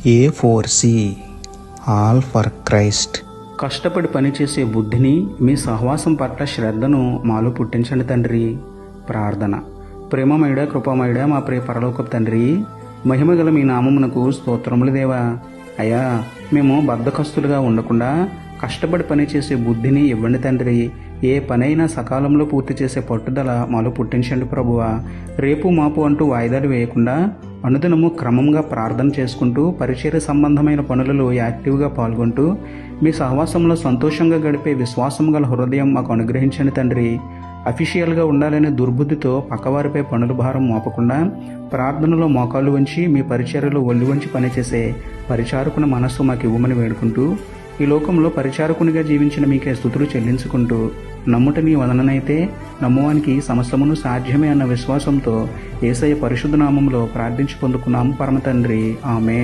A4C all for Christ. కష్టపడి పనిచేసే బుద్ధిని, మీ సహవాసం పట్ల శ్రద్ధను మాలో పుట్టించండి తండ్రి. ప్రార్థన. ప్రేమమయుడ, కృపామయుడ, మా ప్రియ పరలోకపు తండ్రి, మహిమగల మీ నామమునకు స్తోత్రములు దేవా. అయ్యా, మేము బద్ధకస్తులుగా ఉండకుండా కష్టపడి పనిచేసే బుద్ధిని ఇవ్వండి తండ్రి. ఏ పనైనా సకాలంలో పూర్తి చేసే పట్టుదల మాలో పుట్టించండి ప్రభువా. రేపు మాపు అంటూ వాయిదాలు వేయకుండా అనుదినము క్రమంగా ప్రార్థన చేసుకుంటూ పరిచర్య సంబంధమైన పనులలో యాక్టివ్గా పాల్గొంటూ మీ సహవాసంలో సంతోషంగా గడిపే విశ్వాసం గల హృదయం మాకు అనుగ్రహించండి తండ్రి. అఫీషియల్గా ఉండాలనే దుర్బుద్ధితో పక్కవారిపై పనుల భారం మోపకుండా ప్రార్థనలో మోకాళ్ళు వంచి మీ పరిచర్యలో ఒళ్ళు వంచి పనిచేసే పరిచారకుని మనస్సు మాకు ఇవ్వమని వేడుకుంటూ, ఈ లోకంలో పరిచారకునిగా జీవించిన మీకే స్తుతులు చెల్లించుకుంటూ, నమ్ముట నీ వలననైతే నమ్మువానికి సమస్తమును సాధ్యమే అన్న విశ్వాసంతో యేసయ్య పరిశుద్ధ నామంలో ప్రార్థించి పొందుకున్నాము పరమ తండ్రి. ఆమేన్.